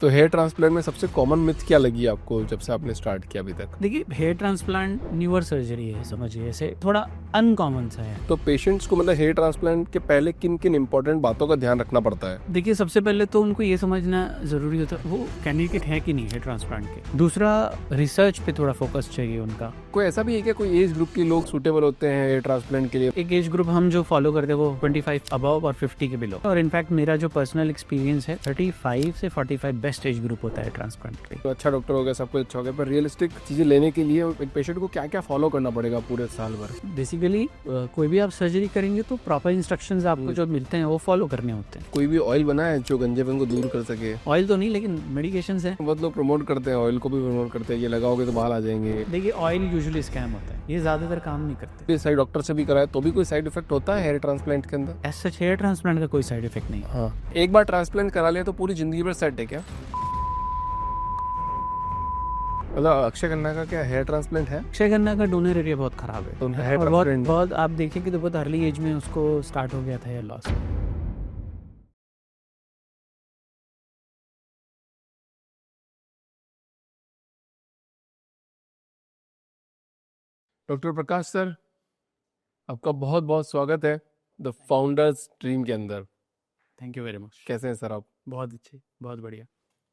तो hair transplant में सबसे कॉमन मिथ क्या लगी आपको जब से आपने स्टार्ट किया अभी तक? देखिए, हेयर ट्रांसप्लांट न्यूअर सर्जरी है, समझिए ऐसे थोड़ा अनकॉमन सा है। तो पेशेंट्स को मतलब हेयर ट्रांसप्लांट के पहले किन किन इंपॉर्टेंट बातों का ध्यान रखना पड़ता है? देखिए, सबसे पहले तो उनको ये समझना ज़रूरी होता है वो कैंडिडेट है कि नहीं हेयर ट्रांसप्लांट के। दूसरा, रिसर्च पे थोड़ा फोकस चाहिए उनका। कोई ऐसा भी है क्या, कोई एज ग्रुप के लोग सूटेबल होते हैं हेयर ट्रांसप्लांट के लिए? एक एज ग्रुप हम जो फॉलो करते हैं वो 25 अबव और 50 के बिलो। और इनफैक्ट मेरा जो पर्सनल एक्सपीरियंस है 35 से 45 बेस्ट एज ग्रुप होता है ट्रांसप्लांट के। तो अच्छा डॉक्टर हो गया, सब कुछ अच्छा हो गया, पर रियलिस्टिक चीजें लेने के लिए एक पेशेंट को क्या क्या फॉलो करना पड़ेगा पूरे साल भर? बेसिकली कोई भी आप सर्जरी करेंगे तो प्रॉपर इंस्ट्रक्शंस आपको जो मिलते हैं वो फॉलो करने होते हैं। कोई भी ऑयल बना है जो गंजेपन को दूर कर सके? ऑयल तो नहीं, लेकिन मेडिकेशंस हैं। बहुत लोग प्रमोट करते हैं, ऑयल को भी प्रमोट करते हैं, ये लगाओगे तो बाल आ जाएंगे। देखिए, ऑयल यूजुअली स्कैम होता है, ये ज़्यादातर काम नहीं करते। साइड डॉक्टर से भी कराए तो भी कोई साइड इफेक्ट होता है हेयर ट्रांसप्लांट के अंदर? एज सच हेयर ट्रांसप्लांट का कोई साइड इफेक्ट नहीं है। हाँ, एक बार ट्रांसप्लांट करा लिया तो पूरी जिंदगी भर सेट है क्या? मतलब अक्षय खन्ना का क्या हेयर ट्रांसप्लांट है? अक्षय खन्ना का डोनर एरिया बहुत खराब है तो उनका हेयर और बहुत ट्रांसप्लांट बहुत आप देखेंगे तो बहुत अर्ली एज में उसको स्टार्ट हो गया था हेयर लॉस। डॉक्टर प्रकाश सर, आपका बहुत बहुत स्वागत है द फाउंडर्स ड्रीम के अंदर। Thank you very much. कैसे हैं सर आप? बहुत अच्छी, बहुत बढ़िया।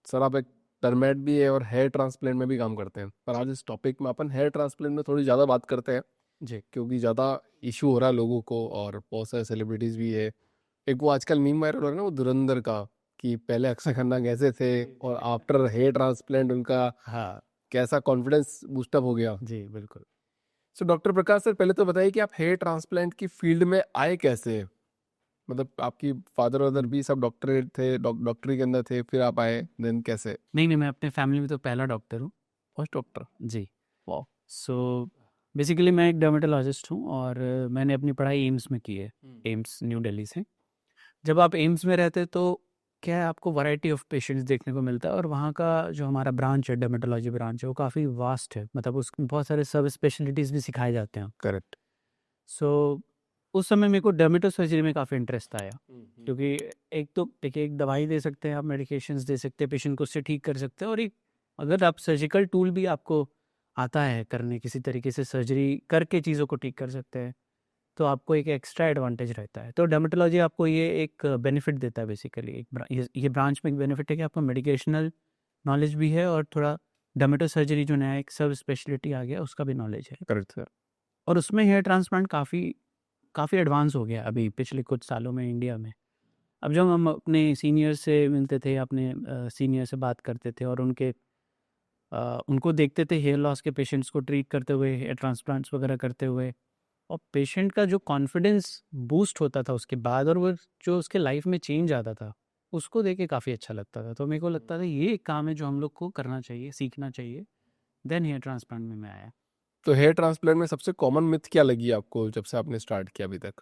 सर आप एक टर्मेट भी है और हेयर ट्रांसप्लांट में भी काम करते हैं, पर आज इस टॉपिक में अपन हेयर ट्रांसप्लांट में थोड़ी ज़्यादा बात करते हैं जी। क्योंकि ज़्यादा इशू हो रहा है लोगों को और बहुत सारे सेलिब्रिटीज़ भी है। एक वो आजकल मीम वायरल हो रहा है ना, वो धुरंधर का, कि पहले अक्षय खन्ना कैसे थे और आफ्टर हेयर ट्रांसप्लांट उनका हाँ कैसा कॉन्फिडेंस बूस्टअप हो गया। जी, बिल्कुल। सो डॉक्टर प्रकाश सर, पहले तो बताइए कि आप हेयर ट्रांसप्लांट की फील्ड में आए कैसे? मतलब आपकी फादर वादर भी सब डॉक्टर थे, डॉक्टरी के अंदर थे, फिर आप आए, देन कैसे? नहीं नहीं, मैं अपने फैमिली में तो पहला डॉक्टर हूँ। First doctor? जी। वाह। सो बेसिकली मैं एक डर्मेटोलॉजिस्ट हूँ और मैंने अपनी पढ़ाई एम्स में की है, एम्स न्यू दिल्ली से। जब आप एम्स में रहते तो क्या है, आपको वैरायटी ऑफ पेशेंट्स देखने को मिलता है और वहाँ का जो हमारा ब्रांच है, डर्मेटोलॉजी ब्रांच है, वो काफ़ी वास्ट है। मतलब उसमें बहुत सारे सब स्पेशलिटीज़ भी सिखाए जाते हैं। करेक्ट। सो उस समय मेरे को डर्मेटो सर्जरी में काफ़ी इंटरेस्ट आया, क्योंकि एक तो देखिए, एक दवाई दे सकते हैं आप, मेडिकेशंस दे सकते हैं, पेशेंट को उससे ठीक कर सकते हैं, और एक अगर आप सर्जिकल टूल भी आपको आता है करने, किसी तरीके से सर्जरी करके चीज़ों को ठीक कर सकते हैं, तो आपको एक एक्स्ट्रा एडवांटेज रहता है। तो डर्मेटोलॉजी आपको ये एक बेनिफिट देता है बेसिकली। ये ब्रांच में एक बेनिफिट है कि आपको मेडिकेशनल नॉलेज भी है और थोड़ा डर्मेटो सर्जरी जो नया एक सब स्पेशलिटी आ गया उसका भी नॉलेज है। Correct sir. और उसमें हेयर ट्रांसप्लांट काफ़ी काफ़ी एडवांस हो गया अभी पिछले कुछ सालों में इंडिया में। अब जब हम अपने सीनियर से मिलते थे, अपने सीनियर से बात करते थे और उनको देखते थे हेयर लॉस के पेशेंट्स को ट्रीट करते हुए, हेयर ट्रांसप्लांट्स वगैरह करते हुए, और पेशेंट का जो कॉन्फिडेंस बूस्ट होता था उसके बाद, और वो जो उसके लाइफ में चेंज आता था, उसको देख के काफ़ी अच्छा लगता था। तो मेरे को लगता था ये एक काम है जो हम लोग को करना चाहिए, सीखना चाहिए। देन हेयर ट्रांसप्लांट में मैं आया। तो हेयर ट्रांसप्लांट में सबसे कॉमन मिथ क्या लगी आपको जब से आपने स्टार्ट किया अभी तक?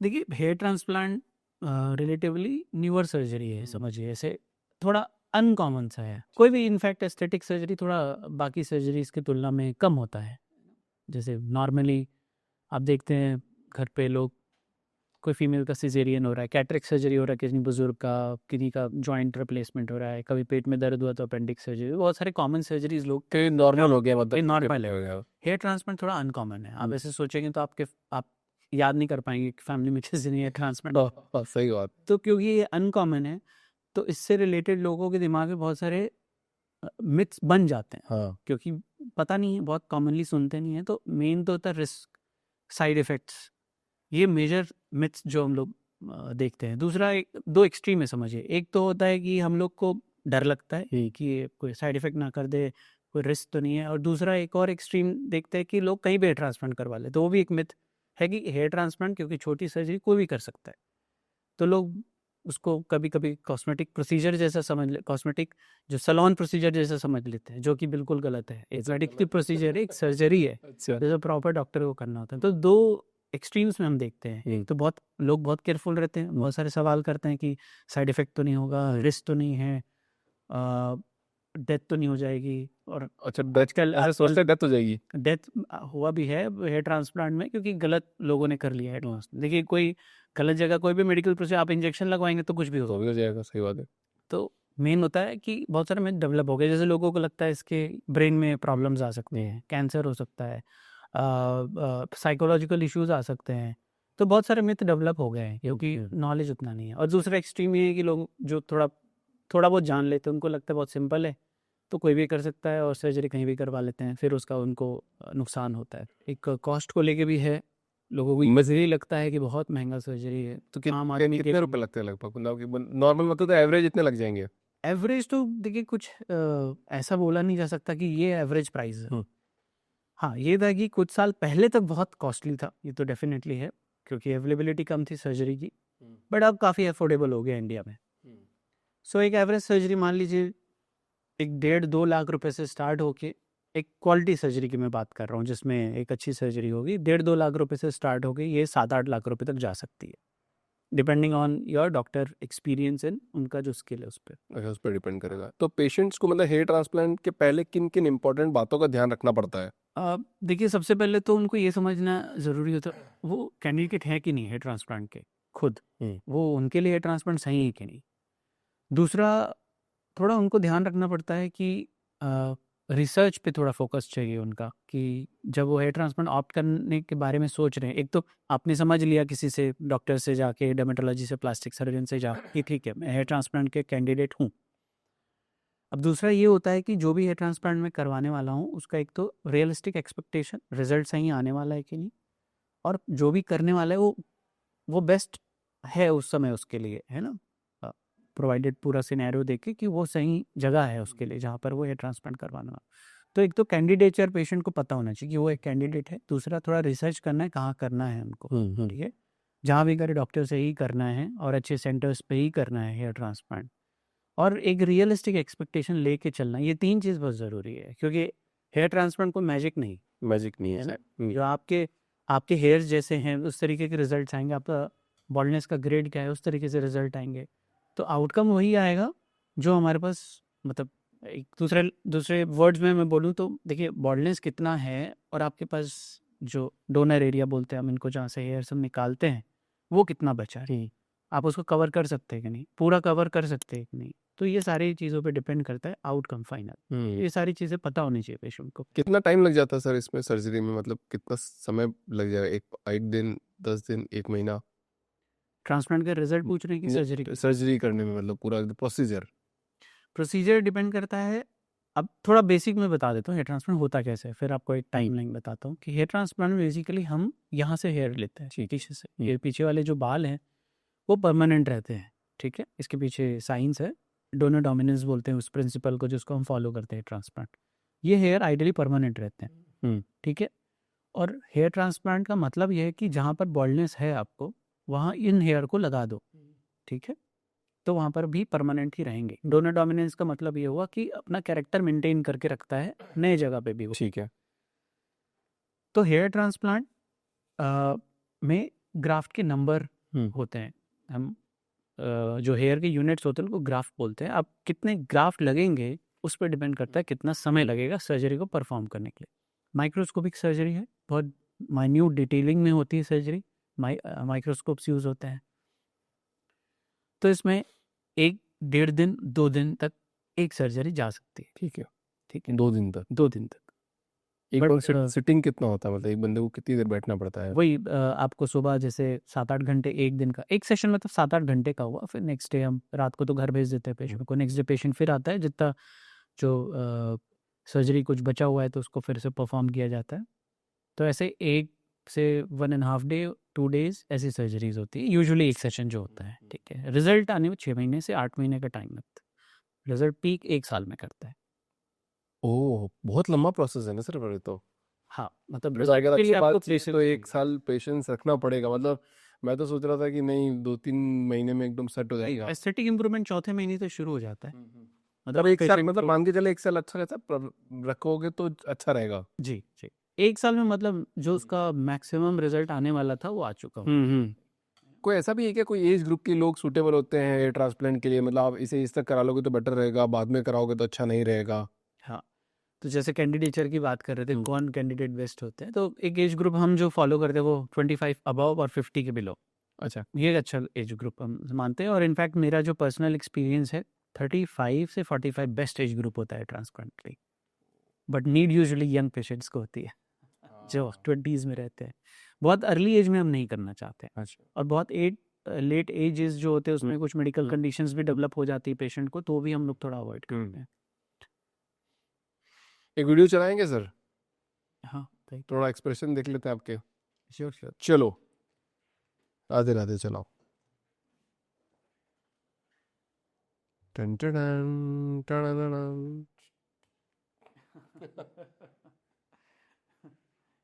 देखिए, hair transplant relatively newer surgery है, समझिए ऐसे थोड़ा अनकॉमन सा है। कोई भी इनफैक्ट एस्थेटिक सर्जरी थोड़ा बाकी सर्जरीज की तुलना में कम होता है। जैसे नॉर्मली आप देखते हैं घर पे लोग, कोई फीमेल का सिजेरियन हो रहा है, कैटरेक्ट सर्जरी हो रहा है, किसी बुजुर्ग का, किसी का जॉइंट रिप्लेसमेंट हो रहा है, कभी पेट में दर्द हुआ तो अपेंडिक्स सर्जरी, बहुत सारे कॉमन सर्जरीज लोग नॉर्मल हो गया, मतलब नॉर्मल है। हो गया। हेयर ट्रांसप्लांट थोड़ा अनकॉमन है। आप ऐसे सोचेंगे तो आप याद नहीं कर पाएंगे कि फैमिली में किसी ने हेयर ट्रांसप्लांट। हाँ, सही बात। तो क्योंकि ये अनकॉमन है, तो इससे रिलेटेड लोगों के दिमाग में बहुत सारे मिथ्स बन जाते हैं, हाँ। क्योंकि पता नहीं है, बहुत कॉमनली सुनते नहीं है। तो मेन तो होता है रिस्क, साइड इफ़ेक्ट्स, ये मेजर मिथ्स जो हम लोग देखते हैं। दूसरा, दो एक्सट्रीम है समझिए। एक तो होता है कि हम लोग को डर लगता है कि ये कोई साइड इफ़ेक्ट ना कर दे, कोई रिस्क तो नहीं है। और दूसरा, एक और एक्सट्रीम देखते हैं कि लोग कहीं भी हेयर ट्रांसप्लांट करवा ले। तो वो भी एक मिथ है कि हेयर ट्रांसप्लांट क्योंकि छोटी सर्जरी कोई भी कर सकता है, तो लोग उसको कभी कभी कॉस्मेटिक प्रोसीजर जैसा समझ ले, कॉस्मेटिक जो सैलून प्रोसीजर जैसा समझ लेते हैं, जो कि बिल्कुल गलत है। एक मेडिकल प्रोसीजर है, एक सर्जरी है, अच्छा। जैसे प्रॉपर डॉक्टर को करना होता है। तो दो एक्सट्रीम्स में हम देखते हैं। एक तो बहुत लोग बहुत केयरफुल रहते हैं, बहुत सारे सवाल करते हैं कि साइड इफेक्ट तो नहीं होगा, रिस्क तो नहीं है, डेथ तो नहीं हो जाएगी। और अच्छा, ऐसे सोचते डेथ हो जाएगी? डेथ हुआ भी है हेयर ट्रांसप्लांट में, क्योंकि गलत लोगों ने कर लिया है ट्रांसप्लांट। देखिए, कोई गलत जगह कोई भी मेडिकल प्रोसीजर, आप इंजेक्शन लगवाएंगे तो कुछ भी तो होगा। भी हो जाएगा, सही बात है। तो मेन होता है कि बहुत सारे मिथ डेवलप हो गए, जैसे लोगों को लगता है इसके ब्रेन में प्रॉब्लम्स आ सकते हैं, कैंसर हो सकता है, साइकोलॉजिकल इश्यूज आ सकते हैं। तो बहुत सारे मिथ डेवलप हो गए हैं क्योंकि नॉलेज उतना नहीं है। और दूसरा एक्सट्रीम ये है कि लोग जो थोड़ा थोड़ा बहुत जान लेते हैं, उनको लगता है बहुत सिंपल है तो कोई भी कर सकता है और सर्जरी कहीं भी करवा लेते हैं, फिर उसका उनको नुकसान होता है। एक कॉस्ट को लेके भी है, लोगों को मजबूरी लगता है कि बहुत महंगा सर्जरी है। तो आम आदमी कितने रुपए लगते हैं लगभग, मतलब कि नॉर्मल मतलब तो एवरेज इतने लग जाएंगे? एवरेज तो देखिए कुछ ऐसा बोला नहीं जा सकता कि ये एवरेज प्राइस है। हाँ, ये था कि कुछ साल पहले तक बहुत कॉस्टली था, ये तो डेफिनेटली है क्योंकि अवेलेबिलिटी कम थी सर्जरी की, बट अब काफ़ी अफोर्डेबल हो गया इंडिया में। सो एक एवरेज सर्जरी मान लीजिए एक 1.5-2 लाख रुपए से स्टार्ट होके, एक क्वालिटी सर्जरी की मैं बात कर रहा हूँ जिसमें एक अच्छी सर्जरी होगी, 1.5-2 लाख रुपए से स्टार्ट होके ये 7-8 लाख रुपए तक जा सकती है, depending on your doctor experience and उनका जो स्किल है उस पर। अच्छा, उस पर डिपेंड करेगा। तो पेशेंट्स को मतलब हेयर ट्रांसप्लांट के पहले किन किन इंपॉर्टेंट बातों का ध्यान रखना पड़ता है? देखिए सबसे पहले तो उनको ये समझना ज़रूरी होता है वो कैंडिडेट है कि नहीं है ट्रांसप्लांट के खुद, वो उनके लिए ट्रांसप्लांट सही है कि नहीं। दूसरा, थोड़ा उनको ध्यान रखना पड़ता है कि रिसर्च पे थोड़ा फोकस चाहिए उनका, कि जब वो हेयर ट्रांसप्लांट ऑप्ट करने के बारे में सोच रहे हैं, एक तो आपने समझ लिया किसी से, डॉक्टर से जाके, डर्मेटोलॉजी से, प्लास्टिक सर्जन से जाके कि ठीक है मैं हेयर ट्रांसप्लांट के कैंडिडेट हूँ। अब दूसरा ये होता है कि जो भी हेयर ट्रांसप्लांट मैं करवाने वाला हूँ उसका एक तो रियलिस्टिक एक्सपेक्टेशन, रिजल्ट सही आने वाला है कि नहीं, और जो भी करने वाला है वो बेस्ट है उस समय उसके लिए, है ना, प्रोवाइडेड पूरा सिनेरियो देखे कि वो सही जगह है उसके लिए जहाँ पर वो हेयर ट्रांसप्लांट करवाना है। तो एक तो कैंडिडेचर पेशेंट को पता होना चाहिए कि वो एक कैंडिडेट है। दूसरा, थोड़ा रिसर्च करना है कहाँ करना है उनको, ठीक है, जहाँ भी करे डॉक्टर से ही करना है और अच्छे सेंटर्स पे ही करना है हेयर ट्रांसप्लांट, और एक रियलिस्टिक एक्सपेक्टेशन लेके चलना। ये 3 चीज़ बहुत ज़रूरी है क्योंकि हेयर ट्रांसप्लांट कोई मैजिक नहीं नहीं है ना। जो आपके हेयर्स जैसे हैं उस तरीके के रिजल्ट आएंगे, आपका बॉल्डनेस का ग्रेड क्या है उस तरीके से रिजल्ट आएंगे, तो आउटकम वही आएगा जो हमारे पास, मतलब एक दूसरे वर्ड्स में मैं बोलूँ तो देखिए बॉल्डनेस कितना है और आपके पास जो डोनर एरिया बोलते हैं हम इनको, जहाँ से हेयर्स हम निकालते हैं, वो कितना बचा है, आप उसको कवर कर सकते हैं कि नहीं, पूरा कवर कर सकते हैं कि नहीं। तो ये सारी चीज़ों पे डिपेंड करता है आउटकम फाइनल। ये सारी चीज़ें पता होनी चाहिए पेशेंट को। कितना टाइम लग जाता है सर इसमें, सर्जरी में? मतलब कितना समय लग जाएगा? 8 दिन, 10 दिन, 1 महीना? ट्रांसप्लांट का रिजल्ट पूछ रहे हैं कि सर्जरी की? सर्जरी करने में मतलब पूरा प्रोसीजर? प्रोसीजर डिपेंड करता है। अब थोड़ा बेसिक में बता देता हूँ हेयर ट्रांसप्लांट होता कैसे है, फिर आपको एक टाइमलाइन बताता हूँ कि हेयर ट्रांसप्लांट में बेसिकली हम यहाँ से हेयर लेते हैं, पीछे से, ये पीछे वाले जो बाल हैं वो परमानेंट रहते हैं, ठीक है। इसके पीछे साइंस है, डोनर डोमिनेंस बोलते हैं उस प्रिंसिपल को जिसको हम फॉलो करते हैं ट्रांसप्लांट। ये हेयर आइडियली परमानेंट रहते हैं, ठीक है। और हेयर ट्रांसप्लांट का मतलब ये है कि जहाँ पर बॉल्डनेस है आपको वहाँ इन हेयर को लगा दो, ठीक है, तो वहाँ पर भी परमानेंट ही रहेंगे। डोनर डोमिनेंस का मतलब ये हुआ कि अपना कैरेक्टर मेंटेन करके रखता है नए जगह पे भी वो, ठीक है। तो हेयर ट्रांसप्लांट में ग्राफ्ट के नंबर होते हैं, हम जो हेयर के यूनिट्स होते हैं उनको ग्राफ्ट बोलते हैं। अब कितने ग्राफ्ट लगेंगे उस पर डिपेंड करता है कितना समय लगेगा सर्जरी को परफॉर्म करने के लिए। माइक्रोस्कोपिक सर्जरी है, बहुत माइन्यूट डिटेलिंग में होती है सर्जरी, माइक्रोस्कोप्स यूज़ होते हैं, तो इसमें 1-1.5 दिन 2 दिन तक एक सर्जरी जा सकती है, ठीक है। ठीक है, 2 दिन तक? 2 दिन तक। एक बट बार सिटिंग कितना होता है, मतलब एक बंदे को कितनी देर बैठना पड़ता है? वही आपको सुबह जैसे 7-8 घंटे एक दिन का, एक सेशन मतलब 7-8 घंटे का हुआ, फिर नेक्स्ट डे हम रात को तो घर भेज देते हैं पेशेंट को, नेक्स्ट डे पेशेंट फिर आता है, जितना जो सर्जरी कुछ बचा हुआ है तो उसको फिर से परफॉर्म किया जाता है। तो ऐसे 1 से 1.5 डे 2 डेज ऐसी सर्जरीज होती है यूजुअली एक सेशन जो होता है, ठीक है। रिजल्ट आने में 6 महीने से 8 महीने का टाइम लगता है, रिजल्ट पीक 1 साल में करता है। ओह, बहुत लंबा प्रोसेस है ना सर फिर तो। हाँ, मतलब अगर के लिए अच्छी आपको बात चाहिए तो 1 साल पेशेंस रखना पड़ेगा। मतलब मैं तो सोच रहा था कि नहीं 2-3 महीने में एकदम सेट हो जाएगा। एस्थेटिक इंप्रूवमेंट चौथे महीने से शुरू हो जाता है। मतलब 1 साल, patient मतलब को- मान के चले 1 साल अच्छा खासा रखोगे तो अच्छा रहेगा। जी जी, 1 साल में मतलब जो उसका मैक्सिमम रिजल्ट आने वाला था वो आ चुका हो। कोई ऐसा भी है क्या, कोई एज ग्रुप के लोग सूटेबल होते हैं हेयर ट्रांसप्लांट के लिए? मतलब आप इसे इस तक करा लोगे तो बेटर रहेगा, बाद में कराओगे तो अच्छा नहीं रहेगा? हाँ, तो जैसे कैंडिडेचर की बात कर रहे थे कौन कैंडिडेट बेस्ट होते हैं, तो एक एज ग्रुप हम जो फॉलो करते हैं वो 25 अबव और 50 के बिलो, अच्छा। ये एक अच्छा एज ग्रुप हम मानते हैं। और इनफैक्ट मेरा जो पर्सनल एक्सपीरियंस है 35 से 45 बेस्ट एज ग्रुप होता है ट्रांसप्लांट के लिए, but need usually young patients को होती है जो 20s में रहते हैं। बहुत अर्ली एज में हम नहीं करना चाहते हैं, अच्छा और बहुत लेट एजेस जो होते हैं उसमें कुछ मेडिकल कंडीशंस भी डेवलप हो जाती है पेशेंट को, तो भी हम लोग थोड़ा अवॉइड करते हैं। एक वीडियो चलाएंगे सर, हाँ thank you. थोड़ा एक्सप्रेशन देख लेते हैं आपके। Sure, sure. चलो राधे राधे चलाओ। टन टन टन टन टन।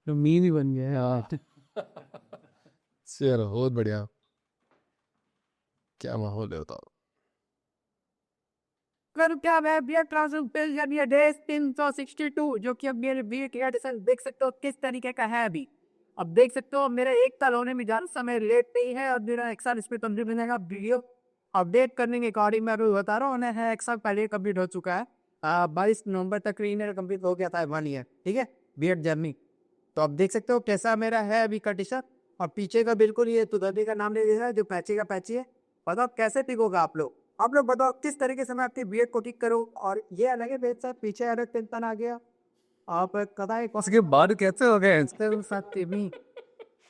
तो मीम ही बन गया है यार। चलो बहुत बढ़िया, क्या माहौल है बताओ। कर क्या है बियर ट्रांसप्लांटेशन ये डे 362 जो कि अब मेरे बियर की एडिशन देख सकते हो किस तरीके का है अभी। अब देख सकते हो मेरा 1 साल होने में ज्यादा समय लेट नहीं है, और मेरा 1 साल इसमें कंप्लीट हो जाएगा। वीडियो अपडेट करने के अकॉर्डिंग मैं अभी बता रहा हूँ, उन्हें 1 साल पहले कंप्लीट हो चुका है। 22 नवंबर तक रीनर कंप्लीट हो गया था 1 ईयर, ठीक है, बियर जर्नी। तो अब देख सकते हो कैसा मेरा है अभी कंडीशन। और पीछे का बिल्कुल ये तुदर्दी का नाम ले लिया है, जो पैची का पैची है। बताओ कैसे ठीक होगा आप लोग बताओ किस तरीके से मैं आपकी बियर्ड को ठीक करूं। और ये अलग है बेच साहब, पीछे अलग टेंशन आ गया। आप कदाई उसके बाद कैसे हो गए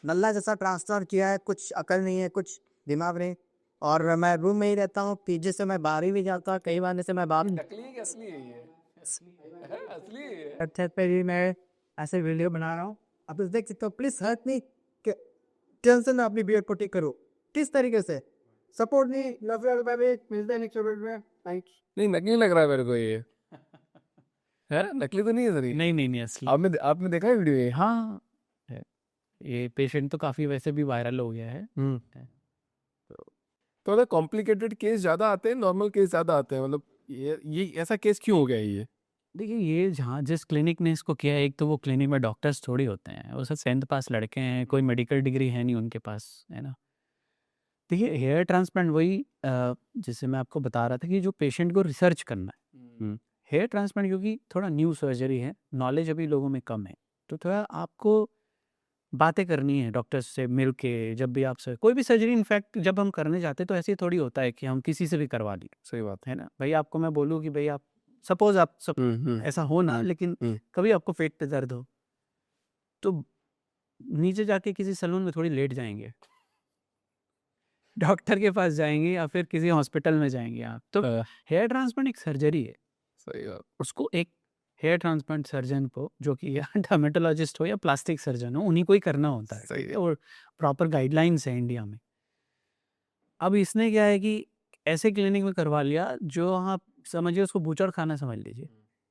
नल्ला जैसा ट्रांसफर किया है, कुछ अकल नहीं है, कुछ दिमाग नहीं। और मैं रूम में ही रहता हूँ, पीछे से मैं बाहर ही भी जाता हूँ, कई बार से मैं बाहर नकली है कि असली है ये? असली है। अच्छा पे भी मैं ऐसे वीडियो बना रहा हूँ। आप देख सकते हो, प्लीज हेल्प मी, टेंशन ना अपनी बियर्ड को ठीक करो किस तरीके से। सपोर्ट नहीं लव यू बाय, मिलते हैं नेक्स्ट वीडियो में। थैंक्स। नहीं नकली लग रहा है मेरे को ये, है नकली तो नहीं है सर ये? नहीं असली। आपने देखा है वीडियो ये? हाँ है। ये पेशेंट तो काफ़ी वैसे भी वायरल हो गया है। तो मतलब कॉम्प्लिकेटेड केस ज़्यादा आते हैं, नॉर्मल केस ज़्यादा आते हैं, मतलब ये ऐसा केस क्यों हो गया ये? देखिए ये जहाँ जिस क्लिनिक ने इसको किया है, एक तो वो क्लिनिक में डॉक्टर्स थोड़ी होते हैं, वो सब 10th पास लड़के हैं, कोई मेडिकल डिग्री है नहीं उनके पास, है ना। देखिए हेयर ट्रांसप्लांट वही जैसे मैं आपको बता रहा था कि जो पेशेंट को रिसर्च करना है, हेयर ट्रांसप्लांट क्योंकि थोड़ा न्यू सर्जरी है, नॉलेज अभी लोगों में कम है, तो थोड़ा आपको बातें करनी है डॉक्टर्स से मिल के। जब भी आपसे कोई भी सर्जरी इनफैक्ट जब हम करने जाते हैं तो ऐसे ही थोड़ी होता है कि हम किसी से भी करवा लें, सही बात है ना। भाई आपको मैं बोलूँ कि भाई आप सपोज आप सब ऐसा हो ना, लेकिन कभी आपको पेट पे दर्द हो तो नीचे जाके किसी सैलून में थोड़ी लेट जाएंगे, डॉक्टर के पास जाएंगे या फिर किसी हॉस्पिटल में जाएंगे आप। तो हेयर ट्रांसप्लांट एक सर्जरी है, सही बात। उसको एक हेयर ट्रांसप्लांट सर्जन को, जो कि या डर्मेटोलॉजिस्ट हो या प्लास्टिक सर्जन हो, उन्हीं को ही करना होता है, सही है। और प्रॉपर गाइडलाइंस है इंडिया में। अब इसने क्या है कि ऐसे क्लिनिक में करवा लिया जो आप समझिए उसको बूचड़ खाना समझ लीजिए,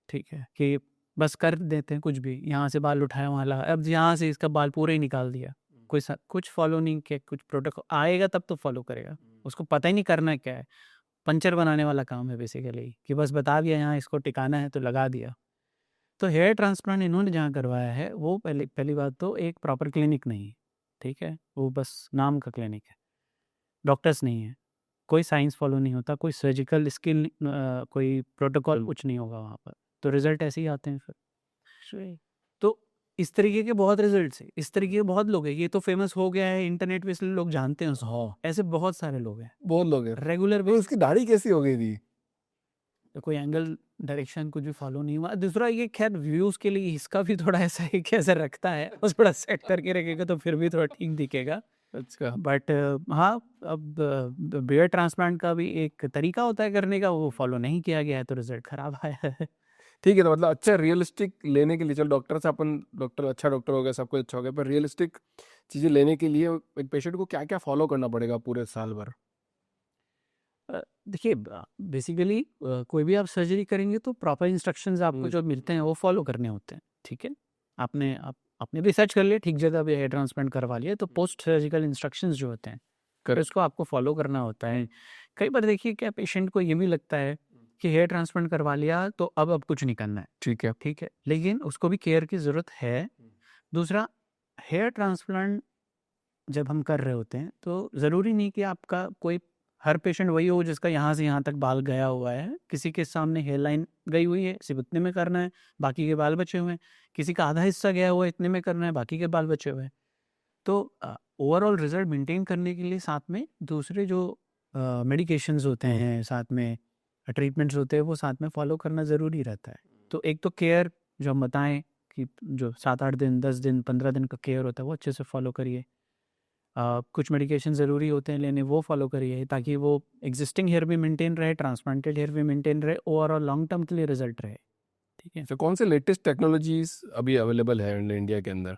ठीक है, कि बस कर देते हैं कुछ भी, यहाँ से बाल उठाया वहाँ लगा, अब यहाँ से इसका बाल पूरा ही निकाल दिया, कोई कुछ फॉलो नहीं किया, कुछ प्रोटोकॉल आएगा तब तो फॉलो करेगा, उसको पता ही नहीं करना क्या है। पंचर बनाने वाला काम है बेसिकली, कि बस बता दिया यहाँ इसको टिकाना है तो लगा दिया। तो हेयर ट्रांसप्लांट इन्होंने जहाँ करवाया है वो पहली बात तो एक प्रॉपर क्लिनिक नहीं है, ठीक है, वो बस नाम का क्लिनिक है, डॉक्टर्स नहीं है, कोई साइंस फॉलो नहीं होता, कोई सर्जिकल स्किल कोई प्रोटोकॉल कुछ नहीं होगा वहाँ पर, तो रिजल्ट ऐसे ही आते हैं फिर। तो इस तरीके के बहुत रिजल्ट है, इस तरीके के बहुत लोग हैं, ये तो फेमस हो गया है इंटरनेट पे इसलिए लोग जानते हैं उसको, ऐसे बहुत सारे लोग हैं, बहुत लोग हैं। रेगुलर तो उसकी दाढ़ी कैसी हो गई थी? तो कोई एंगल डायरेक्शन कुछ भी फॉलो नहीं हुआ। दूसरा ये खैर व्यूज के लिए इसका भी थोड़ा ऐसा है कि ऐसा रखता है, वो थोड़ा सेट करके रखेगा तो फिर भी थोड़ा ठीक दिखेगा। अच्छा बट हाँ, अब बियर्ड ट्रांसप्लांट का भी एक तरीका होता है करने का, वो फॉलो नहीं किया गया है तो रिजल्ट खराब आया है। ठीक है, तो मतलब अच्छा रियलिस्टिक लेने के लिए, चलो डॉक्टर से अपन डॉक्टर अच्छा डॉक्टर हो गया, सब कुछ अच्छा हो गया, पर रियलिस्टिक चीज़ें लेने के लिए एक पेशेंट को क्या क्या फॉलो करना पड़ेगा पूरे साल भर? देखिए बेसिकली कोई भी आप सर्जरी करेंगे तो प्रॉपर इंस्ट्रक्शंस आपको जो मिलते हैं वो फॉलो करने होते हैं, ठीक है। आपने रिसर्च कर लिया, ठीक जगह पे हेयर ट्रांसप्लांट करवा लिया, तो पोस्ट सर्जिकल इंस्ट्रक्शंस जो होते हैं करेक्ट। उसको आपको फॉलो करना होता है। कई बार देखिए क्या पेशेंट को ये भी लगता है कि हेयर ट्रांसप्लांट करवा लिया तो अब कुछ नहीं करना है, ठीक है। ठीक है, लेकिन उसको भी केयर की ज़रूरत है। दूसरा, हेयर ट्रांसप्लांट जब हम कर रहे होते हैं तो ज़रूरी नहीं कि आपका कोई हर पेशेंट वही हो जिसका यहाँ से यहाँ तक बाल गया हुआ है, किसी के सामने हेयर लाइन गई हुई है, सिर्फ इतने में करना है, बाकी के बाल बचे हुए हैं, किसी का आधा हिस्सा गया हुआ है, इतने में करना है, बाकी के बाल बचे हुए हैं। तो ओवरऑल रिजल्ट मेंटेन करने के लिए साथ में दूसरे जो मेडिकेशंस होते हैं, साथ में ट्रीटमेंट्स होते हैं वो साथ में फॉलो करना ज़रूरी रहता है। तो एक तो केयर जो हम बताएं कि जो 7-8 दिन 10 दिन 15 दिन का केयर होता है वो अच्छे से फॉलो करिए। कुछ मेडिकेशन ज़रूरी होते हैं लेने, वो फॉलो करिए ताकि वो एग्जिस्टिंग हेयर भी मेंटेन रहे, ट्रांसप्लांटेड हेयर भी मेंटेन रहे, ओवरऑल लॉन्ग टर्म के लिए रिजल्ट रहे। ठीक है। तो कौन से लेटेस्ट टेक्नोलॉजीज अभी अवेलेबल है इंडिया के अंदर?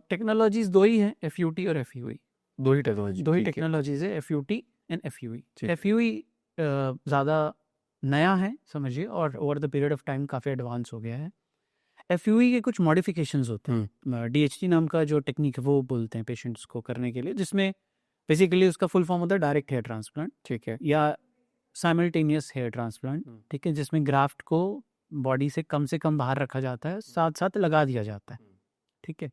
टेक्नोलॉजीज दो ही हैं, FUT और FUE। दो ही टेक्नोलॉजी, दो ही ठीक है। टेक्नोलॉजीज है, FUT एंड FUE। ठीक है। FUE ज़्यादा नया है समझिए, और over the period of time काफ़ी एडवांस हो गया है। FUE के कुछ मॉडिफिकेशंस होते हैं, DHT नाम का जो टेक्निक है वो बोलते हैं पेशेंट्स को करने के लिए, जिसमें बेसिकली उसका फुल फॉर्म होता है डायरेक्ट हेयर ट्रांसप्लांट, ठीक है। या साइमल्टेनियस हेयर ट्रांसप्लांट। ठीक है, जिसमें ग्राफ्ट को बॉडी से कम बाहर रखा जाता है, साथ साथ लगा दिया जाता है। ठीक है,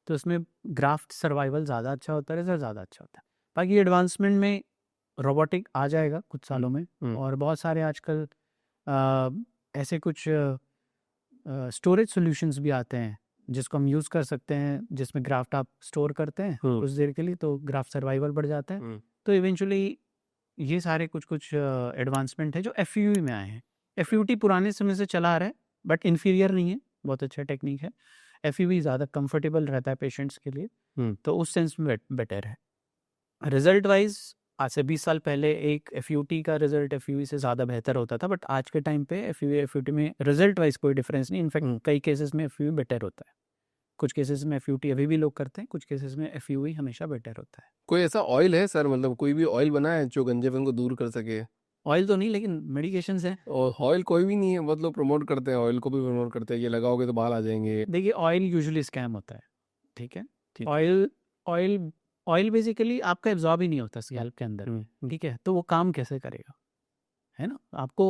तो उसमें ग्राफ्ट सर्वाइवल ज़्यादा अच्छा होता है, रिजल्ट ज़्यादा अच्छा होता है। बाकी एडवांसमेंट में रोबोटिक आ जाएगा कुछ सालों में, और बहुत सारे आजकल ऐसे कुछ स्टोरेज सॉल्यूशंस भी आते हैं जिसको हम यूज़ कर सकते हैं, जिसमें ग्राफ्ट आप स्टोर करते हैं कुछ देर के लिए, तो ग्राफ्ट सर्वाइवल बढ़ जाता है। तो इवेंचुअली ये सारे कुछ एडवांसमेंट है जो FUE में आए हैं। FUT पुराने समय से चला आ रहा है, बट इन्फीरियर नहीं है, बहुत अच्छा टेक्निक है। FUE ज़्यादा कंफर्टेबल रहता है पेशेंट्स के लिए, तो उस सेंस में बेटर है। रिजल्ट वाइज आज से 20 साल पहले एक FUT का रिजल्ट FUE से ज़्यादा बेहतर होता था, बट आज के टाइम पे FUE FUT में रिजल्ट वाइज कोई डिफरेंस नहीं। इनफैक्ट कई केसेस में FUE बेटर होता है, कुछ केसेस में FUT अभी भी लोग करते हैं, कुछ केसेस में FUE हमेशा बेटर होता है। कोई ऐसा ऑयल है सर, मतलब कोई भी ऑयल बना है जो गंजेपन को दूर कर सके? ऑयल तो नहीं, लेकिन मेडिकेशंस हैं। और ऑयल कोई भी नहीं है, बहुत लोग प्रमोट करते हैं, ऑयल को भी प्रमोट करते हैं, ये लगाओगे तो बाल आ जाएंगे। देखिए, ऑयल यूजुअली स्कैम होता है। ठीक है, ठीक। ऑयल बेसिकली आपका एब्जॉर्ब ही नहीं होता स्कैल्प के अंदर। ठीक है, तो वो काम कैसे करेगा, है ना? आपको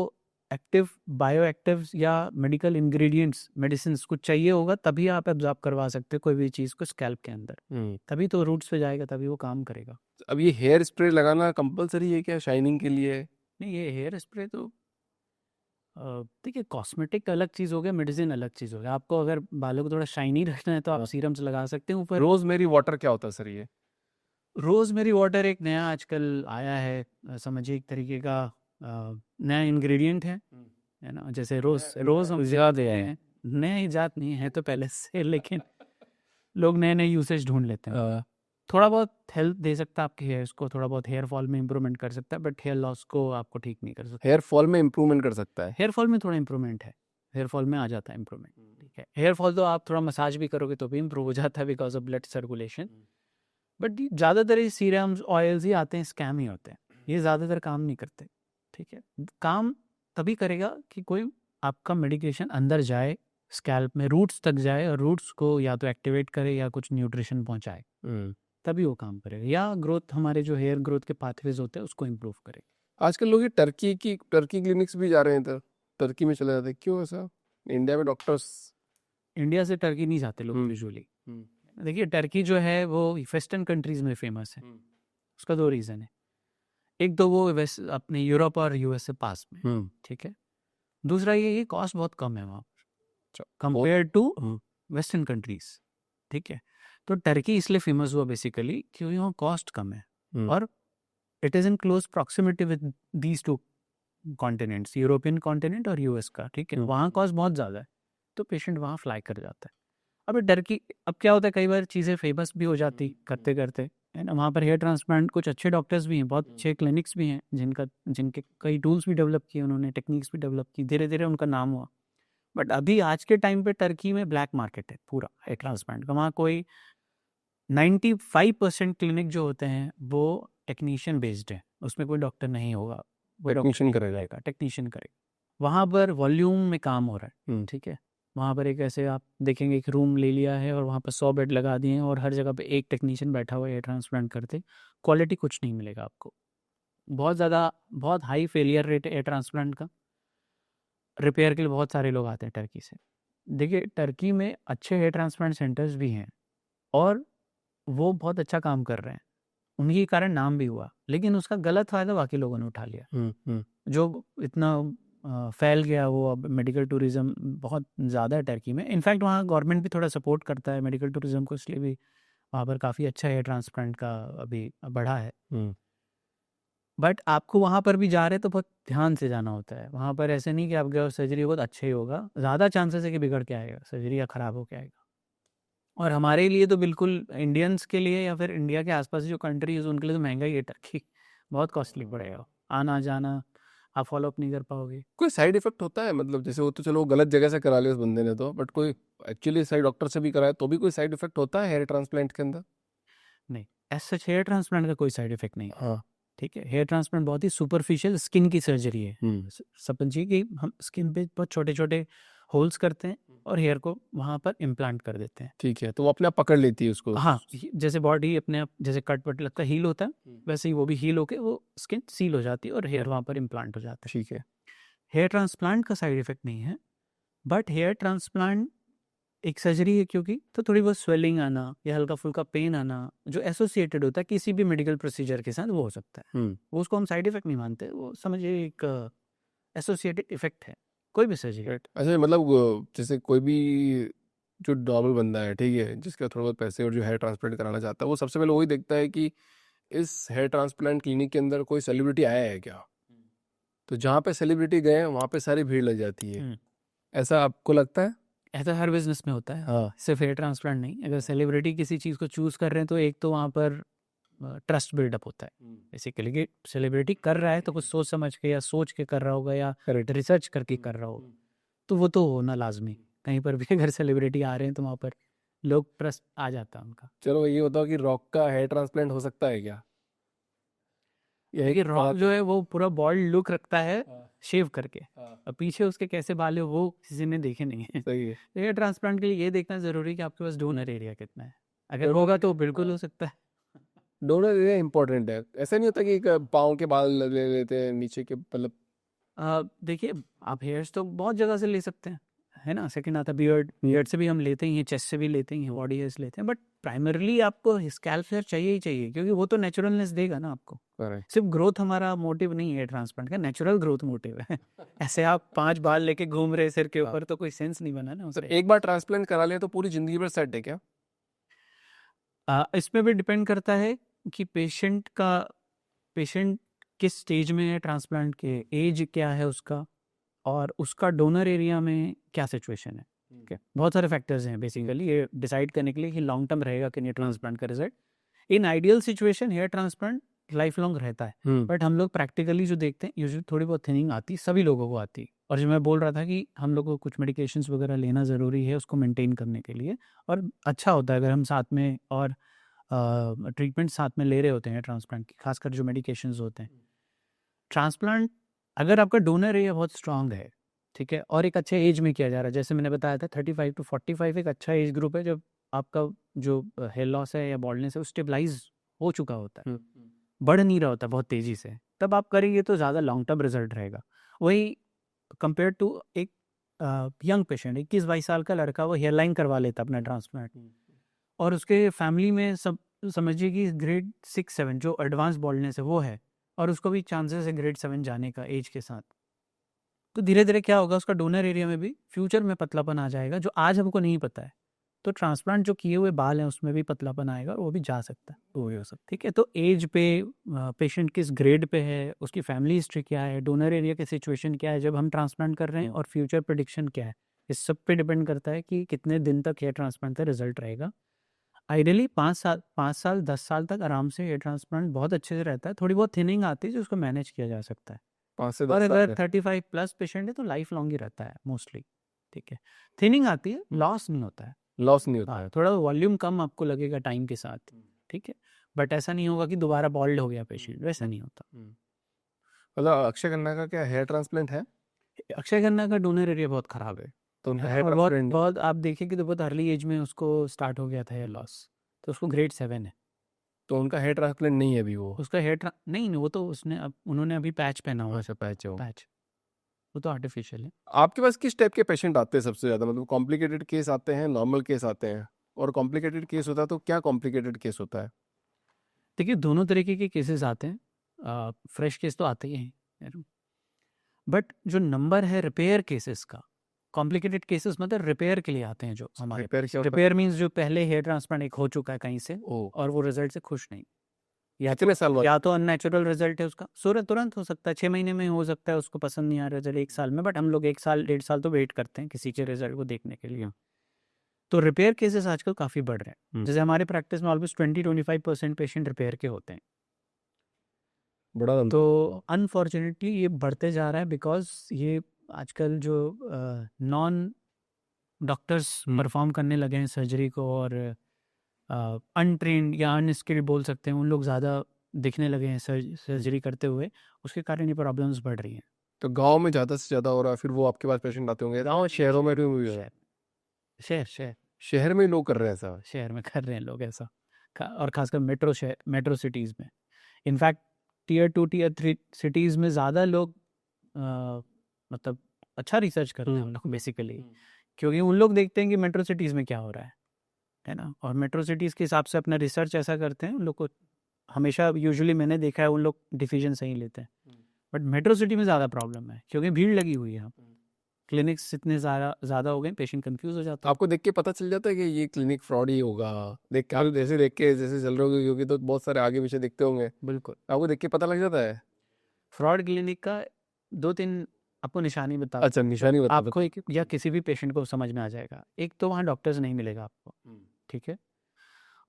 एक्टिव बायो एक्टिव या मेडिकल इंग्रेडिएंट्स मेडिसिन कुछ चाहिए होगा, तभी आप एब्जॉर्ब करवा सकते हो कोई भी चीज़ को स्कैल्प के अंदर, तभी तो रूट्स पे जाएगा, तभी वो काम करेगा। अब ये हेयर स्प्रे लगाना कंपलसरी है क्या शाइनिंग के लिए? नहीं, ये हेयर स्प्रे तो देखिए, कॉस्मेटिक अलग चीज़ हो गया, मेडिसिन अलग चीज़ हो गया। आपको अगर बालों को थोड़ा शाइनी रखना है तो आप सीरम्स लगा सकते हैं ऊपर। रोजमेरी वाटर क्या होता है सर ये? रोज़मेरी वाटर एक नया आजकल आया है, समझिए एक तरीके का नया इंग्रेडिएंट है ना? जैसे रोज़ हम ज़्यादा हैं, नया इजाद नहीं है तो पहले से, लेकिन लोग नए नए यूसेज ढूंढ लेते हैं। थोड़ा बहुत हेल्प दे सकता है आपके हेयर्स को, थोड़ा बहुत हेयर फॉल में इंप्रूवमेंट कर सकता है, बट हेयर लॉस को आपको ठीक नहीं कर सकता। हेयर फॉल में इम्प्रूवमेंट कर सकता है? हेयर फॉल में थोड़ा इंप्रूवमेंट है, हेयर फॉल में आ जाता है इंप्रूवमेंट। ठीक है, हेयर फॉल तो आप थोड़ा मसाज भी करोगे तो भी इंप्रूव हो जाता है because of blood circulation. But ज़्यादातर ये सीरम्स ऑयल्स ही आते हैं, स्कैम ही होते हैं, ये ज़्यादातर काम नहीं करते। ठीक है, काम तभी करेगा कि कोई आपका मेडिकेशन अंदर जाए, स्कैल्प में रूट्स तक जाए, और रूट्स को या तो एक्टिवेट करे या कुछ न्यूट्रिशन पहुंचाए, तभी वो काम करेगा, या ग्रोथ, हमारे जो हेयर ग्रोथ के पाथवेज होते हैं उसको इम्प्रूव करे। आजकल लोग ये टर्की क्लिनिक्स भी जा रहे हैं, टर्की में चले जाते हैं, क्यों ऐसा? इंडिया में डॉक्टर्स इंडिया से टर्की नहीं जाते लोग यूजुअली। देखिए, टर्की जो है वो वेस्टर्न कंट्रीज में फेमस है, उसका दो रीज़न है। एक तो वो वेस्ट अपने यूरोप और US से पास में, ठीक है। दूसरा ये कॉस्ट बहुत कम है वहाँ पर कंपेयर टू वेस्टर्न कंट्रीज। ठीक है, तो टर्की इसलिए फेमस हुआ बेसिकली क्योंकि वहाँ कॉस्ट कम है, और it is in close proximity with these two continents, European continent और US का। ठीक है, वहाँ कॉस्ट बहुत ज़्यादा है, तो पेशेंट वहाँ फ्लाई कर जाता है। अब टर्की, अब क्या होता है, कई बार चीज़ें फेमस भी हो जाती करते करते, है ना? वहाँ पर हेयर ट्रांसप्लांट कुछ अच्छे डॉक्टर्स भी हैं, बहुत अच्छे क्लिनिक्स भी हैं जिनके कई टूल्स भी डेवलप किए उन्होंने, टेक्निक्स भी डेवलप की, धीरे धीरे उनका नाम हुआ। बट अभी आज के टाइम पे टर्की में ब्लैक मार्केट है पूरा हेयर ट्रांसप्लांट का। वहाँ कोई 95% क्लिनिक जो होते हैं वो टेक्नीशियन बेस्ड है, उसमें कोई डॉक्टर नहीं होगा, वो टेक्नीशियन करेगा। टेक्नीशियन करेगा। वहाँ पर वॉल्यूम में काम हो रहा है। ठीक है, वहाँ पर एक ऐसे आप देखेंगे एक रूम ले लिया है और वहाँ पर 100 बेड लगा दिए हैं, और हर जगह पे एक टेक्नीशियन बैठा हुआ है हेयर ट्रांसप्लांट करते। क्वालिटी कुछ नहीं मिलेगा आपको, बहुत हाई फेलियर रेट है हेयर ट्रांसप्लांट का। रिपेयर के लिए बहुत सारे लोग आते हैं टर्की से। देखिए, टर्की में अच्छे हेयर ट्रांसप्लांट सेंटर्स भी हैं और वो बहुत अच्छा काम कर रहे हैं, उन्हीं के कारण नाम भी हुआ, लेकिन उसका गलत फ़ायदा बाकी लोगों ने उठा लिया। जो इतना फैल गया वो, अब मेडिकल टूरिज़्म बहुत ज़्यादा है टर्की में। इनफैक्ट वहाँ गवर्नमेंट भी थोड़ा सपोर्ट करता है मेडिकल टूरिज़्म को, इसलिए भी वहाँ पर काफ़ी अच्छा हेयर ट्रांसप्लांट का अभी बढ़ा है। बट आपको वहाँ पर भी जा रहे हैं तो बहुत ध्यान से जाना होता है। वहाँ पर ऐसे नहीं कि आप गए और सर्जरी बहुत अच्छा ही होगा, ज़्यादा चांसेस है कि बिगड़ के आएगा सर्जरी या ख़राब हो के आएगा। और हमारे लिए तो बिल्कुल, इंडियंस के लिए या फिर इंडिया के आसपास जो कंट्रीज उनके लिए तो महंगा ही है टर्की, बहुत कॉस्टली पड़ेगा, आना जाना आप फॉलो अप नहीं कर पाओगे। कोई साइड इफेक्ट होता है, मतलब जैसे वो तो चलो गलत जगह से करा लिया उस बंदे ने तो, बट कोई एक्चुअली सही डॉक्टर से भी कराया तो भी कोई साइड इफेक्ट होता है हेयर ट्रांसप्लांट के अंदर? नहीं, एज सच हेयर ट्रांसप्लांट का कोई साइड इफेक्ट नहीं है। हाँ। ठीक है, हेयर ट्रांसप्लांट बहुत ही सुपरफिशियल स्किन की सर्जरी है। समझिए कि हम स्किन पे बहुत छोटे छोटे होल्स करते हैं और हेयर को वहाँ पर इम्प्लांट कर देते हैं। ठीक है, तो वो अपने आप पकड़ लेती है उसको। हाँ, जैसे बॉडी अपने आप जैसे कट वट लगता है हील होता है, वैसे ही वो भी हील होके वो स्किन सील हो जाती है और हेयर वहाँ पर इम्प्लांट हो जाता है। ठीक है। हेयर ट्रांसप्लांट का साइड इफेक्ट नहीं है, बट हेयर ट्रांसप्लांट एक सर्जरी है क्योंकि, तो थोड़ी बहुत स्वेलिंग आना या हल्का फुल्का पेन आना जो एसोसिएटेड होता है किसी भी मेडिकल प्रोसीजर के साथ वो हो सकता है। वो उसको हम साइड इफेक्ट नहीं मानते, वो समझिए एक एसोसिएटेड इफेक्ट है कोई भी सर्जरी। अच्छा, मतलब जैसे कोई भी जो नॉर्मल बंदा है, ठीक है, जिसका थोड़ा बहुत पैसे और जो हेयर ट्रांसप्लांट कराना चाहता है, वो सबसे पहले वही देखता है कि इस हेयर ट्रांसप्लांट क्लिनिक के अंदर कोई सेलिब्रिटी आया है क्या। तो जहाँ पे सेलिब्रिटी गए हैं वहाँ पे सारी भीड़ लग जाती है, ऐसा आपको लगता है? ऐसा हर बिजनेस में होता है, हाँ। सिर्फ हेयर ट्रांसप्लांट नहीं। अगर सेलिब्रिटी किसी चीज़ को चूज़ कर रहे हैं तो एक तो वहाँ पर ट्रस्ट बिल्डअप होता है बेसिकली, कि सेलिब्रिटी कर रहा है तो कुछ सोच समझ के या सोच के कर रहा होगा या रिसर्च करके कर रहा होगा, तो वो तो होना लाजमी। कहीं पर भी अगर सेलिब्रिटी आ रहे हैं तो वहाँ पर लोग ट्रस्ट आ जाता है उनका। चलो ये बताओ कि रॉक का हेयर ट्रांसप्लांट हो सकता है क्या? देखिए रॉक जो है वो पूरा बॉल्ड लुक रखता है हाँ। शेव करके, हाँ। और पीछे उसके कैसे बाल है वो किसी ने देखे नहीं है। सही है। हेयर ट्रांसप्लांट के लिए ये देखना जरूरी है कि आपके पास डोनर एरिया कितना है, अगर Donor होगा तो बिल्कुल हो सकता है। डोनर एरिया इंपॉर्टेंट है, ऐसा नहीं होता कि एक पाँव के बाल ले लेते हैं नीचे के, मतलब देखिए आप हेयर्स तो बहुत जगह से ले सकते हैं, है ना। सेकंड आता बियर्ड, बियर्ड से भी हम लेते ही हैं, चेस्ट से भी लेते ही हैं, बॉडी हेयर्स लेते हैं, बट प्राइमरली आपको स्कैल्प हेयर चाहिए ही चाहिए, क्योंकि वो तो नेचुरलनेस देगा ना आपको। सिर्फ ग्रोथ हमारा मोटिव नहीं है ट्रांसप्लांट का, नेचुरल ग्रोथ मोटिव है। ऐसे आप 5 बाल लेके घूम रहे सिर के ऊपर तो कोई सेंस नहीं बना ना सर उससे। एक बार ट्रांसप्लांट करा लिया तो पूरी जिंदगी भर सेट है क्या? इसमें भी डिपेंड करता है कि पेशेंट किस स्टेज में है ट्रांसप्लांट के, एज क्या है उसका, और उसका डोनर एरिया में क्या सिचुएशन है। ठीक है, बहुत सारे फैक्टर्स हैं बेसिकली ये डिसाइड करने के लिए कि लॉन्ग टर्म रहेगा कि नहीं ट्रांसप्लांट का result. In ideal situation hair transplant life long रहता है, बट हम लोग प्रैक्टिकली जो देखते हैं यूजुअली थोड़ी बहुत थिनिंग आती, सभी लोगों को आती। और जो मैं बोल रहा था कि हम लोग को कुछ मेडिकेशंस वगैरह लेना ज़रूरी है उसको मेंटेन करने के लिए, और अच्छा होता है अगर हम साथ में और ट्रीटमेंट साथ में ले रहे होते हैं ट्रांसप्लांट की, खासकर जो मेडिकेशंस होते हैं। ट्रांसप्लांट अगर आपका डोनर एरिया बहुत स्ट्रांग है, ठीक है, और एक अच्छे एज में किया जा रहा है, जैसे मैंने बताया था 35 to 45 एक अच्छा एज ग्रुप है जब आपका जो हेयर लॉस है या बॉल्डनेस है वो स्टेबलाइज हो चुका होता है, बढ़ नहीं रहा होता बहुत तेज़ी से, तब आप करेंगे तो ज़्यादा लॉन्ग टर्म रिजल्ट रहेगा। वही कंपेयर टू एक यंग पेशेंट 21-22 साल का लड़का, वो हेयर लाइन करवा लेता अपना ट्रांसप्लांट, और उसके फैमिली में सब समझिए कि ग्रेड 6-7 जो एडवांस बॉल्डनेस है वो है, और उसको भी चांसेस है ग्रेड 7 जाने का एज के साथ, तो धीरे धीरे क्या होगा उसका डोनर एरिया में भी फ्यूचर में पतलापन आ जाएगा जो आज हमको नहीं पता है। तो ट्रांसप्लांट जो किए हुए बाल हैं उसमें भी पतलापन आएगा और वो भी जा सकता है, वो भी हो सकता है। ठीक है, तो एज पे, पेशेंट किस ग्रेड पे है, उसकी फैमिली हिस्ट्री क्या है, डोनर एरिया की सिचुएशन क्या है जब हम ट्रांसप्लांट कर रहे हैं, और फ्यूचर प्रेडिक्शन क्या है, इस सब पे डिपेंड करता है कि कितने दिन तक हेयर ट्रांसप्लांट का रिजल्ट रहेगा। आइडियली 5 साल 10 साल तक आराम से हेयर ट्रांसप्लांट बहुत अच्छे से रहता है, थोड़ी बहुत थिनिंग आती है जो उसको मैनेज किया जा सकता है। 5 से 10 और साल अगर है। 35 प्लस पेशेंट है तो लाइफ लॉन्ग ही रहता है मोस्टली। ठीक है, थिनिंग आती है, लॉस नहीं होता है, लॉस नहीं होता हाँ है। थोड़ा वॉल्यूम कम आपको लगेगा टाइम के साथ। ठीक है, बट ऐसा नहीं होगा कि दोबारा बॉल्ड हो गया पेशेंट, वैसा नहीं होता। मतलब अक्षय खन्ना का क्या हेयर ट्रांसप्लांट है? अक्षय खन्ना का डोनर एरिया बहुत खराब है, तो उनका हेयर और बहुत ट्रांसप्लांट बहुत आप देखेंगे तो बहुत अर्ली एज में उसको स्टार्ट हो गया था हेयर लॉस, तो उसको ग्रेड 7 है। तो उनका हेयर ट्रांसप्लांट नहीं है अभी वो? उसका नहीं, वो तो उसने उन्होंने अभी पैच पहना हुआ है, अच्छा, पैच है वो। पैच, वो तो आर्टिफिशियल है। आपके पास किस टाइप के पेशेंट आते हैं सबसे ज़्यादा? मतलब कॉम्प्लिकेटेड केस आते हैं, नॉर्मल केस आते हैं? और कॉम्प्लिकेटेड केस होता है तो क्या कॉम्प्लिकेटेड केस होता है? देखिए दोनों तरीके के केसेस आते हैं, फ्रेश केस तो आते ही हैं, बट जो नंबर है रिपेयर केसेस का, कॉम्प्लिकेटेड केसेस मतलब रिपेयर के लिए आते हैं जो हमारे रिपेयर क्या होता है? रिपेयर मीन्स जो पहले हेयर ट्रांसप्लांट एक हो चुका है कहीं से ओ, और वो रिजल्ट से खुश नहीं, कितने साल बाद? या तो अननेचुरल रिजल्ट है उसका, तुरंत हो सकता है, 6 महीने में हो सकता है, उसको पसंद नहीं आ रहा रिजल्ट 1 साल में, बट हम लोग 1 साल 1.5 साल तो वेट करते हैं किसी के रिजल्ट को देखने के लिए। तो रिपेयर केसेस आजकल काफ़ी बढ़ रहे हैं। जैसे हमारे प्रैक्टिस में ऑलमोस्ट 20-25% पेशेंट रिपेयर के होते हैं। बड़ा अंतर। तो अनफॉर्चुनेटली ये बढ़ते जा रहा है बिकॉज ये आजकल जो नॉन डॉक्टर्स परफॉर्म करने लगे हैं सर्जरी को, और अनट्रेंड या अनस्किल्ड बोल सकते हैं, उन लोग ज़्यादा दिखने लगे हैं सर्जरी करते हुए, उसके कारण ये प्रॉब्लम्स बढ़ रही हैं। तो गांव में ज़्यादा से ज़्यादा हो रहा है, फिर वो आपके पास पेशेंट आते होंगे। गाँव, शहरों में भी हो रहा है। शहर शहर में ही लोग कर रहे हैं ऐसा। शहर में कर रहे हैं लोग ऐसा, और खासकर मेट्रो सिटीज़ में। इनफैक्ट टियर 2 टियर 3 सिटीज़ में ज़्यादा लोग मतलब अच्छा रिसर्च करते हैं उन लोग बेसिकली, क्योंकि उन लोग देखते हैं कि मेट्रो सिटीज़ में क्या हो रहा है ना, और मेट्रो सिटीज़ के हिसाब से अपना रिसर्च ऐसा करते हैं। उन लोग को हमेशा यूजुअली मैंने देखा है उन लोग डिसीजन सही लेते हैं, बट मेट्रो सिटी में ज़्यादा प्रॉब्लम है क्योंकि भीड़ लगी हुई है यहाँ, क्लिनिक्स इतने ज़्यादा हो गए, पेशेंट कंफ्यूज हो जाता है। आपको देख के पता चल जाता है कि ये क्लिनिक फ्रॉड ही होगा, देख के आप जैसे देख के जैसे चल रहे होगे, क्योंकि तो बहुत सारे आगे पीछे दिखते होंगे, बिल्कुल, आपको देख के पता लग जाता है। फ्रॉड क्लिनिक का 2-3 आपको निशानी बता, अच्छा, निशानी बता दो। आपको एक या किसी भी पेशेंट को समझ में आ जाएगा। एक तो वहाँ डॉक्टर्स नहीं मिलेगा आपको, ठीक है,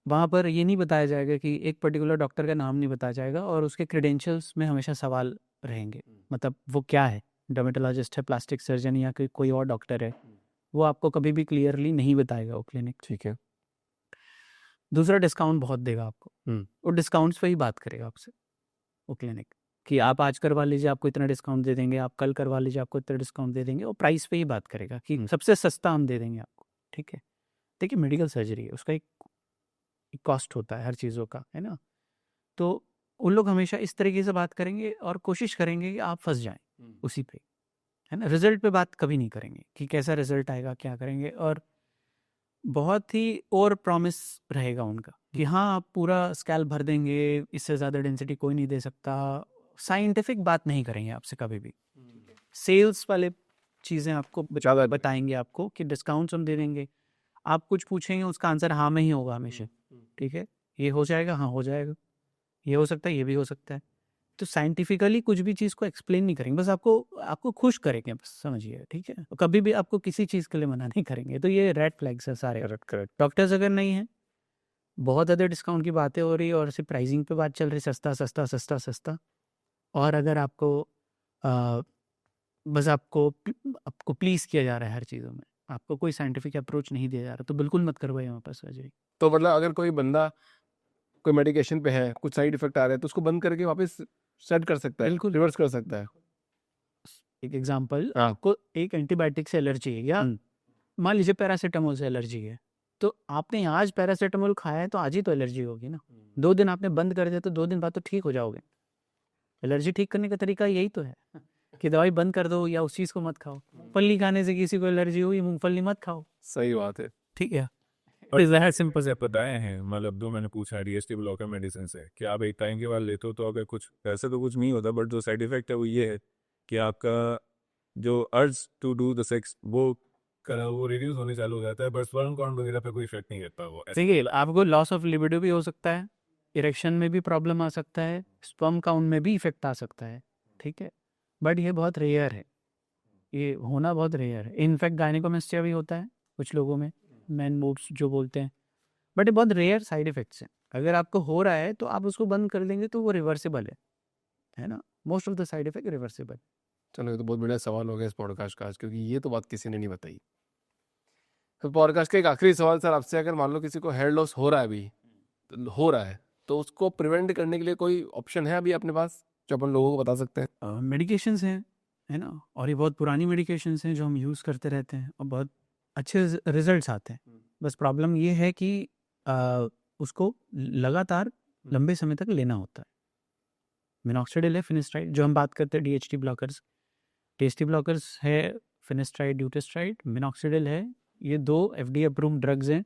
वहाँ पर ये नहीं बताया जाएगा कि एक पर्टिकुलर डॉक्टर का नाम नहीं बताया जाएगा, और उसके क्रेडेंशियल्स में हमेशा सवाल रहेंगे, मतलब वो क्या है, डर्मेटोलॉजिस्ट है, प्लास्टिक सर्जन, या कोई और डॉक्टर है, वो आपको कभी भी क्लियरली नहीं बताएगा वो क्लिनिक। ठीक है। दूसरा, डिस्काउंट बहुत देगा आपको, वो डिस्काउंट्स पे ही बात करेगा आपसे वो क्लिनिक, कि आप आज करवा लीजिए आपको इतना डिस्काउंट दे देंगे, आप कल करवा लीजिए आपको इतना डिस्काउंट दे देंगे, वो प्राइस पे ही बात करेगा कि सबसे सस्ता हम दे देंगे आपको, ठीक है। देखिए मेडिकल सर्जरी है, उसका एक कॉस्ट होता है हर चीज़ों का, है ना, तो उन लोग हमेशा इस तरीके से बात करेंगे और कोशिश करेंगे कि आप फंस जाएं उसी पे, है ना, रिजल्ट पे बात कभी नहीं करेंगे कि कैसा रिजल्ट आएगा, क्या करेंगे, और बहुत ही ओवर प्रॉमिस रहेगा उनका कि हाँ आप पूरा स्कैल्प भर देंगे, इससे ज़्यादा डेंसिटी कोई नहीं दे सकता। साइंटिफिक बात नहीं करेंगे आपसे कभी भी, सेल्स वाले चीज़ें आपको बताएंगे आपको कि डिस्काउंट्स हम दे देंगे, आप कुछ पूछेंगे उसका आंसर हाँ में ही होगा हमेशा, ठीक है, ये हो जाएगा, हाँ हो जाएगा, ये हो सकता है, ये भी हो सकता है। तो साइंटिफिकली कुछ भी चीज़ को एक्सप्लेन नहीं करेंगे, बस आपको खुश करेंगे, बस समझिए, ठीक है, कभी भी आपको किसी चीज़ के लिए मना नहीं करेंगे। तो ये रेड फ्लैग्स है सारे। करेक्ट। डॉक्टर्स अगर नहीं है, बहुत ज़्यादा डिस्काउंट की बातें हो रही है और सिर्फ प्राइसिंग पे बात चल रही, सस्ता सस्ता सस्ता सस्ता, और अगर आपको बस आपको प्लीज़ किया जा रहा है हर चीज़ों में, आपको कोई साइंटिफिक अप्रोच नहीं दिया जा रहा, तो बिल्कुल मत करवाइए वहाँ पर सर्जरी। तो मतलब अगर कोई बंदा कोई मेडिकेशन पे है, कुछ साइड इफेक्ट आ रहे हैं, तो उसको बंद करके वापस सेट कर सकता है, बिल्कुल। रिवर्स कर सकता है। एक एग्जांपल, हाँ। आपको एक एंटीबायोटिक से एलर्जी है, या मान लीजिए पैरासीटामोल से एलर्जी है, तो आपने आज पैरासीटामोल खाया है तो आज ही तो एलर्जी होगी ना, 2 दिन आपने बंद कर दिया तो 2 दिन बाद तो ठीक हो जाओगे। एलर्जी ठीक करने का तरीका यही तो है कि दवाई बंद कर दो या उस चीज़ को मत खाओ। मूंगफली खाने से किसी को एलर्जी हुई, मूंगफली मत खाओ, सही बात है। ठीक है। सिंपल से बताए हैं, मतलब जो मैंने पूछा डीएसटी ब्लॉकर मेडिसिन से कि आप एक टाइम के बाद लेते हो तो अगर कुछ ऐसे तो कुछ नहीं होता, बट जो साइड इफेक्ट है वो ये है कि आपका जो urge to do the sex वो रिड्यूस होने चालू हो जाता है, बट स्पर्म काउंट वगैरह पे कोई इफेक्ट नहीं करता वो। देखिए आपको लॉस ऑफ लिबिडो भी हो सकता है, इरेक्शन में भी प्रॉब्लम आ सकता है, स्पर्म काउंट में भी इफेक्ट आ सकता है, ठीक है, बट ये बहुत रेयर है, ये होना बहुत रेयर है। इनफैक्ट गायनेकोमेस्टिया भी होता है कुछ लोगों में, मैन मूव्स जो बोलते हैं, बट ये बहुत रेयर साइड इफेक्ट्स हैं। अगर आपको हो रहा है तो आप उसको बंद कर देंगे तो वो रिवर्सिबल है ना, most of the side effect reversible. चलो ये तो बहुत बड़ा सवाल हो गया इस पॉडकास्ट का आज, क्योंकि ये तो बात किसी ने नहीं बताई। तो पॉडकास्ट का एक आखिरी सवाल सर आपसे, अगर मान लो किसी को हेयर लॉस हो रहा है, अभी हो रहा है, तो उसको प्रिवेंट करने के लिए कोई ऑप्शन है अभी अपने पास जो अपन लोगों को बता सकते हैं? मेडिकेशंस हैं, है ना, और ये बहुत पुरानी मेडिकेशंस हैं जो हम यूज़ करते रहते हैं और बहुत अच्छे रिजल्ट्स आते हैं। बस प्रॉब्लम ये है कि उसको लगातार लंबे समय तक लेना होता है। मिनॉक्सिडिल है, फिनेस्ट्राइड, जो हम बात करते हैं डीएचटी ब्लॉकर्स, डीएचटी ब्लॉकर्स है फिनेस्ट्राइड, ड्यूटेस्ट्राइड, मिनॉक्सिडिल है, ये 2 FDA अप्रूव्ड ड्रग्स हैं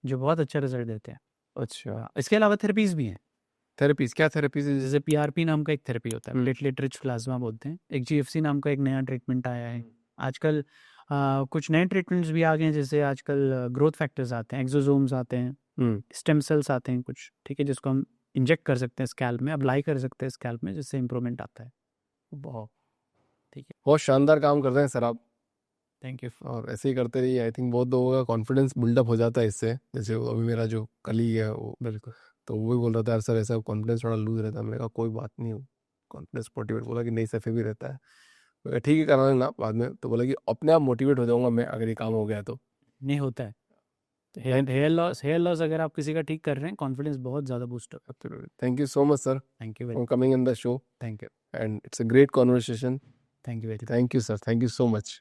जो बहुत अच्छा रिजल्ट देते हैं। अच्छा, इसके अलावा थेरेपीज भी हैं। थेरेपीज क्या थेरेपीज? जैसे PRP नाम का एक थेरेपी होता है, प्लेटलेट रिच प्लाज्मा बोलते हैं। एक GFC नाम का एक नया ट्रीटमेंट आया है आजकल। कुछ नए ट्रीटमेंट्स भी आ गए हैं, जैसे आजकल ग्रोथ फैक्टर्स आते हैं, एक्सोसोम्स आते हैं, स्टेम सेल्स आते हैं कुछ, ठीक है, जिसको हम इंजेक्ट कर सकते हैं स्कैल्प में, अप्लाई कर सकते हैं स्कैल्प में, जिससे इंप्रूवमेंट आता है। बहुत ठीक है, बहुत शानदार काम कर रहे हैं सर आप, थैंक यू। और ऐसे ही करते रहिए। आई थिंक बहुत लोगों का कॉन्फिडेंस बिल्डअप हो जाता है इससे। जैसे अभी मेरा जो कलीग है वो, बिल्कुल तो वो भी बोल रहा था यार सर ऐसा कॉन्फिडेंस थोड़ा लूज रहता है। मैंने कहा कोई बात नहीं, कॉन्फिडेंस मोटिवेट, बोला कि नहीं सर फिर भी रहता है। मैं कहा, ठीक है करा लेना बाद में। तो बोला कि अपने आप मोटिवेट हो जाऊंगा मैं अगर ये काम हो गया तो। नहीं होता है। हेयर लॉस अगर आप किसी का ठीक कर रहे हैं, कॉन्फिडेंस बहुत ज़्यादा बूस्ट होगा। Thank you so much sir thank you for very, coming in the show, thank you, and it's a great conversation. Thank you very. Thank you sir, thank you so much.